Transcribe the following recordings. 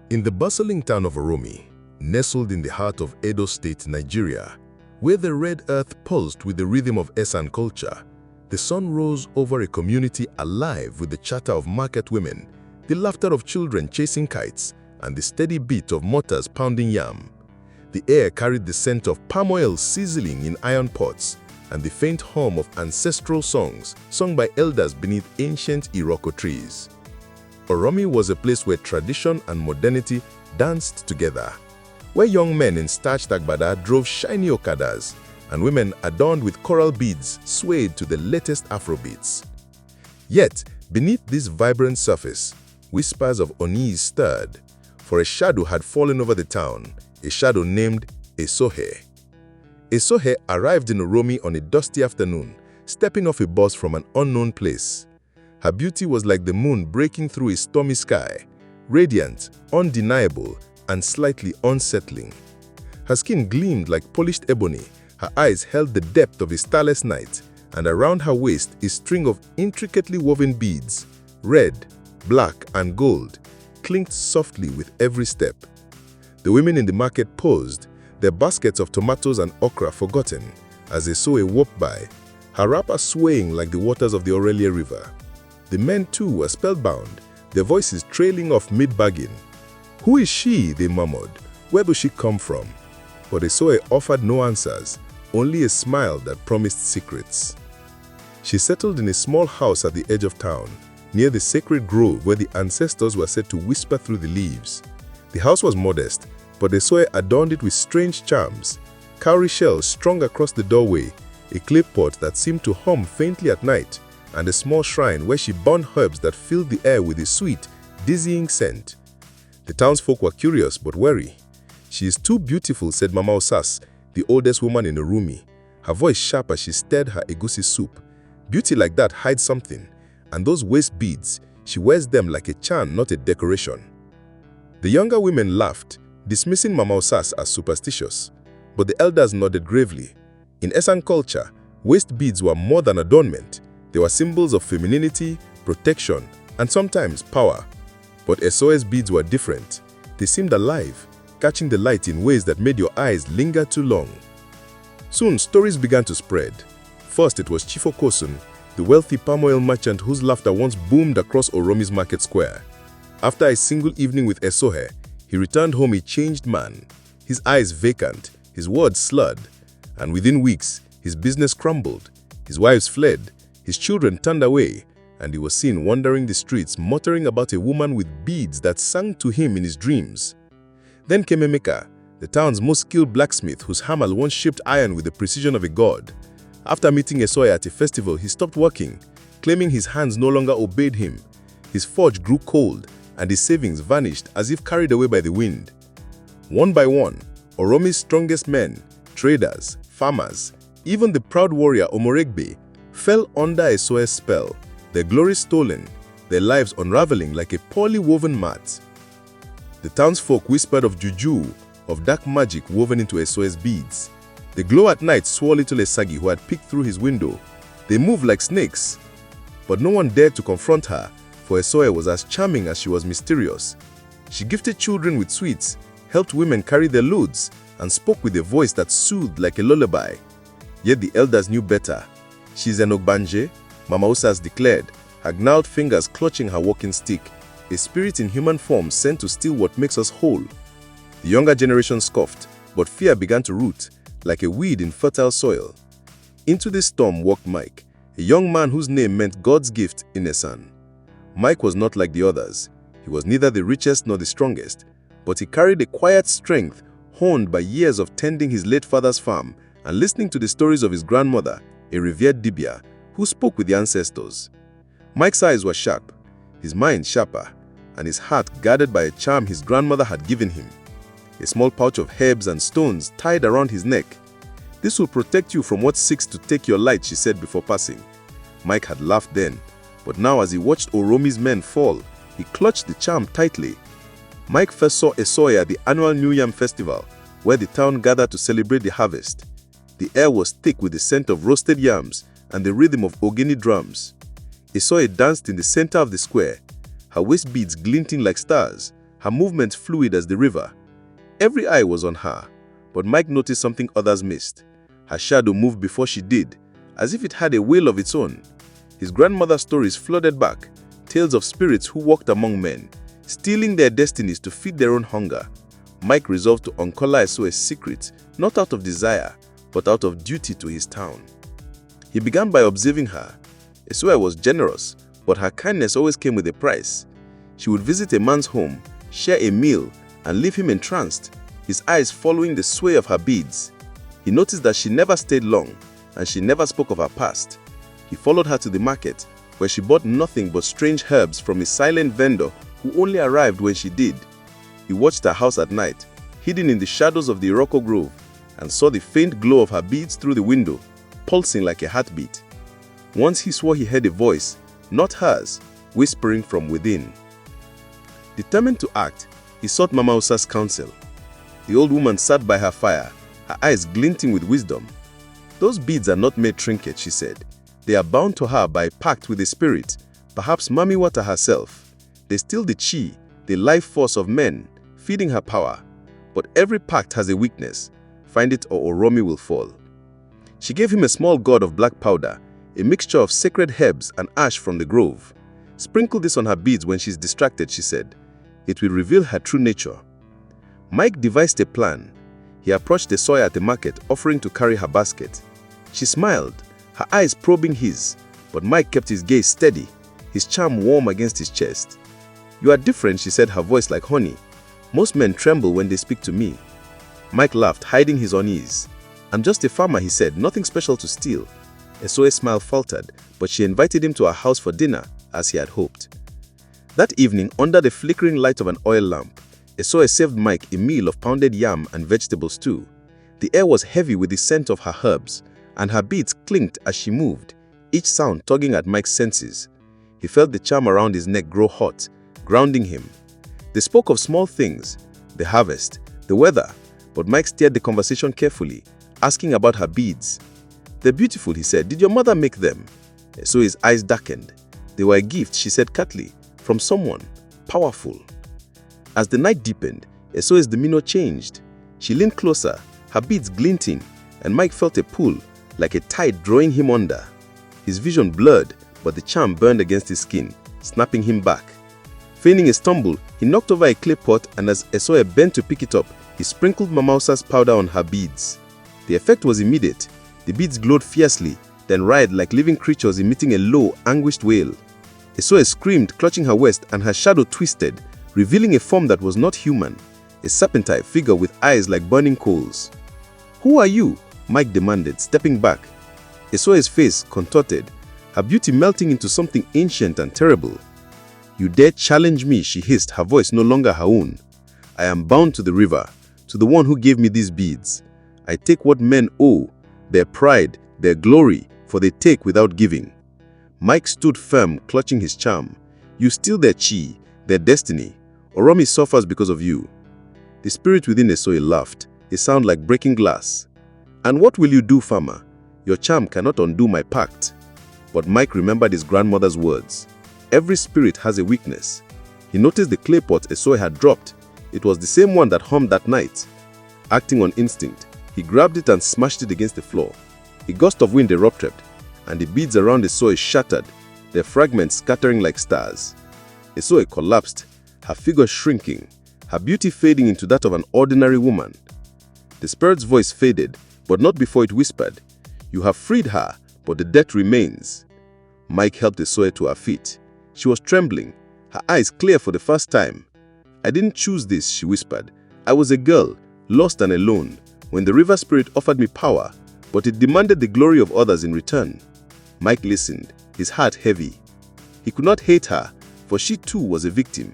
In the bustling town of Uromi, nestled in the heart of Edo State, Nigeria, where the red earth pulsed with the rhythm of Esan culture, the sun rose over a community alive with the chatter of market women, the laughter of children chasing kites, and the steady beat of mortars pounding yam. The air carried the scent of palm oil sizzling in iron pots, and the faint hum of ancestral songs sung by elders beneath ancient Iroko trees. Uromi was a place where tradition and modernity danced together, where young men in starched agbada drove shiny okadas, and women adorned with coral beads swayed to the latest Afrobeats. Yet, beneath this vibrant surface, whispers of unease stirred, for a shadow had fallen over the town, a shadow named Esohe. Esohe arrived in Uromi on a dusty afternoon, stepping off a bus from an unknown place. Her beauty was like the moon breaking through a stormy sky, radiant, undeniable, and slightly unsettling. Her skin gleamed like polished ebony, her eyes held the depth of a starless night, and around her waist a string of intricately woven beads, red, black, and gold, clinked softly with every step. The women in the market paused, their baskets of tomatoes and okra forgotten, as Esohe walked by, her wrapper swaying like the waters of the Aurelia River. The men too were spellbound, their voices trailing off mid-bargain. "Who is she?" they murmured. "Where does she come from?" But Esohe offered no answers, only a smile that promised secrets. She settled in a small house at the edge of town, near the sacred grove where the ancestors were said to whisper through the leaves. The house was modest, but Esohe adorned it with strange charms. Cowrie shells strung across the doorway, a clay pot that seemed to hum faintly at night, and a small shrine where she burned herbs that filled the air with a sweet, dizzying scent. The townsfolk were curious but wary. "She is too beautiful," said Mama Osas, the oldest woman in Uromi, her voice sharp as she stirred her egusi soup. "Beauty like that hides something, and those waist beads, she wears them like a charm, not a decoration." The younger women laughed, dismissing Mama Osas as superstitious, but the elders nodded gravely. In Esan culture, waist beads were more than adornment. They were symbols of femininity, protection, and sometimes power. But Esohe's beads were different. They seemed alive, catching the light in ways that made your eyes linger too long. Soon, stories began to spread. First, it was Chief Okosun, the wealthy palm oil merchant whose laughter once boomed across Uromi's market square. After a single evening with Esohe, he returned home a changed man, his eyes vacant, his words slurred, and within weeks, his business crumbled, his wives fled, his children turned away, and he was seen wandering the streets muttering about a woman with beads that sang to him in his dreams. Then came Emeka, the town's most skilled blacksmith whose hammer once shaped iron with the precision of a god. After meeting Esohe at a festival, he stopped working, claiming his hands no longer obeyed him. His forge grew cold, and his savings vanished as if carried away by the wind. One by one, Uromi's strongest men, traders, farmers, even the proud warrior Omoregbe, fell under Esohe's spell, their glory stolen, their lives unraveling like a poorly woven mat. The townsfolk whispered of juju, of dark magic woven into Esohe's beads. The glow at night swore little Esagi who had peeked through his window. They moved like snakes. But no one dared to confront her, for Esohe was as charming as she was mysterious. She gifted children with sweets, helped women carry their loads, and spoke with a voice that soothed like a lullaby. Yet the elders knew better. "She's an Ogbanje," Mama Osas declared, her gnarled fingers clutching her walking stick, a spirit in human form sent to steal what makes us whole. The younger generation scoffed, but fear began to root, like a weed in fertile soil. Into this storm walked Mike, a young man whose name meant God's gift in Esan. Mike was not like the others. He was neither the richest nor the strongest, but he carried a quiet strength honed by years of tending his late father's farm and listening to the stories of his grandmother, a revered Dibia, who spoke with the ancestors. Mike's eyes were sharp, his mind sharper, and his heart guarded by a charm his grandmother had given him. A small pouch of herbs and stones tied around his neck. "This will protect you from what seeks to take your light," she said before passing. Mike had laughed then, but now as he watched Uromi's men fall, he clutched the charm tightly. Mike first saw Esohe at the annual New Yam Festival, where the town gathered to celebrate the harvest. The air was thick with the scent of roasted yams and the rhythm of ogene drums. Esohe danced in the center of the square, her waist beads glinting like stars, her movements fluid as the river. Every eye was on her, but Mike noticed something others missed. Her shadow moved before she did, as if it had a will of its own. His grandmother's stories flooded back, tales of spirits who walked among men, stealing their destinies to feed their own hunger. Mike resolved to uncover Esohe's secret, not out of desire, but out of duty to his town. He began by observing her. Esohe was generous, but her kindness always came with a price. She would visit a man's home, share a meal, and leave him entranced, his eyes following the sway of her beads. He noticed that she never stayed long, and she never spoke of her past. He followed her to the market, where she bought nothing but strange herbs from a silent vendor who only arrived when she did. He watched her house at night, hidden in the shadows of the Iroko Grove, and saw the faint glow of her beads through the window, pulsing like a heartbeat. Once he swore he heard a voice, not hers, whispering from within. Determined to act, he sought Mama Usa's counsel. The old woman sat by her fire, her eyes glinting with wisdom. "Those beads are not made trinkets," she said. "They are bound to her by a pact with the spirit, perhaps Mami Wata herself. They steal the chi, the life force of men, feeding her power. But every pact has a weakness. Find it or Uromi will fall." She gave him a small gourd of black powder, a mixture of sacred herbs and ash from the grove. "Sprinkle this on her beads when she's distracted," she said. "It will reveal her true nature." Mike devised a plan. He approached Esohe at the market, offering to carry her basket. She smiled, her eyes probing his, but Mike kept his gaze steady, his charm warm against his chest. "You are different," she said, her voice like honey. "Most men tremble when they speak to me." Mike laughed, hiding his unease. "I'm just a farmer," he said, "nothing special to steal." Esohe's smile faltered, but she invited him to her house for dinner, as he had hoped. That evening, under the flickering light of an oil lamp, Esohe served Mike a meal of pounded yam and vegetable stew. The air was heavy with the scent of her herbs, and her beads clinked as she moved, each sound tugging at Mike's senses. He felt the charm around his neck grow hot, grounding him. They spoke of small things, the harvest, the weather, but Mike steered the conversation carefully, asking about her beads. "They're beautiful," he said. "Did your mother make them?" Esohe's eyes darkened. "They were a gift," she said curtly, "from someone powerful." As the night deepened, Esohe's demeanor changed. She leaned closer, her beads glinting, and Mike felt a pull, like a tide drawing him under. His vision blurred, but the charm burned against his skin, snapping him back. Feigning a stumble, he knocked over a clay pot, and as Esohe bent to pick it up, he sprinkled Mama Usa's powder on her beads. The effect was immediate. The beads glowed fiercely, then writhed like living creatures emitting a low, anguished wail. Esohe screamed, clutching her waist, and her shadow twisted, revealing a form that was not human, a serpentine figure with eyes like burning coals. "Who are you?" Mike demanded, stepping back. Esohe's face contorted, her beauty melting into something ancient and terrible. "You dare challenge me," she hissed, her voice no longer her own. "I am bound to the river, to the one who gave me these beads. I take what men owe, their pride, their glory, for they take without giving." Mike stood firm, clutching his charm. "You steal their chi, their destiny. Uromi suffers because of you." The spirit within Esohe laughed, a sound like breaking glass. "And what will you do, farmer? Your charm cannot undo my pact." But Mike remembered his grandmother's words. Every spirit has a weakness. He noticed the clay pot Esohe had dropped. It was the same one that hummed that night. Acting on instinct, he grabbed it and smashed it against the floor. A gust of wind erupted, and the beads around Esohe shattered, their fragments scattering like stars. Esohe collapsed, her figure shrinking, her beauty fading into that of an ordinary woman. The spirit's voice faded, but not before it whispered, "You have freed her, but the debt remains." Mike helped Esohe to her feet. She was trembling, her eyes clear for the first time. "I didn't choose this," she whispered. "I was a girl, lost and alone, when the river spirit offered me power, but it demanded the glory of others in return." Mike listened, his heart heavy. He could not hate her, for she too was a victim.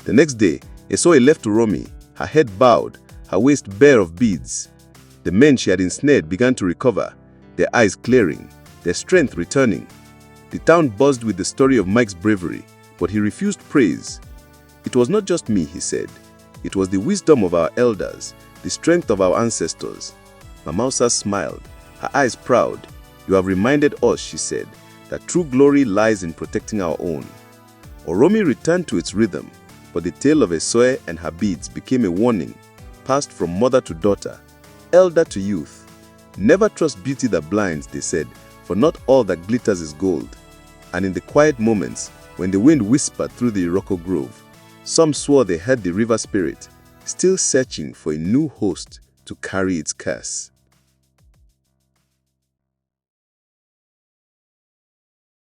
The next day, Esohe left Uromi, her head bowed, her waist bare of beads. The men she had ensnared began to recover, their eyes clearing, their strength returning. The town buzzed with the story of Mike's bravery, but he refused praise. "It was not just me," he said. "It was the wisdom of our elders, the strength of our ancestors." Mama Usa smiled, her eyes proud. "You have reminded us," she said, "that true glory lies in protecting our own." Uromi returned to its rhythm, but the tale of Esohe and her beads became a warning, passed from mother to daughter, elder to youth. Never trust beauty that blinds, they said, for not all that glitters is gold. And in the quiet moments, when the wind whispered through the Iroko grove, some swore they heard the river spirit, still searching for a new host to carry its curse.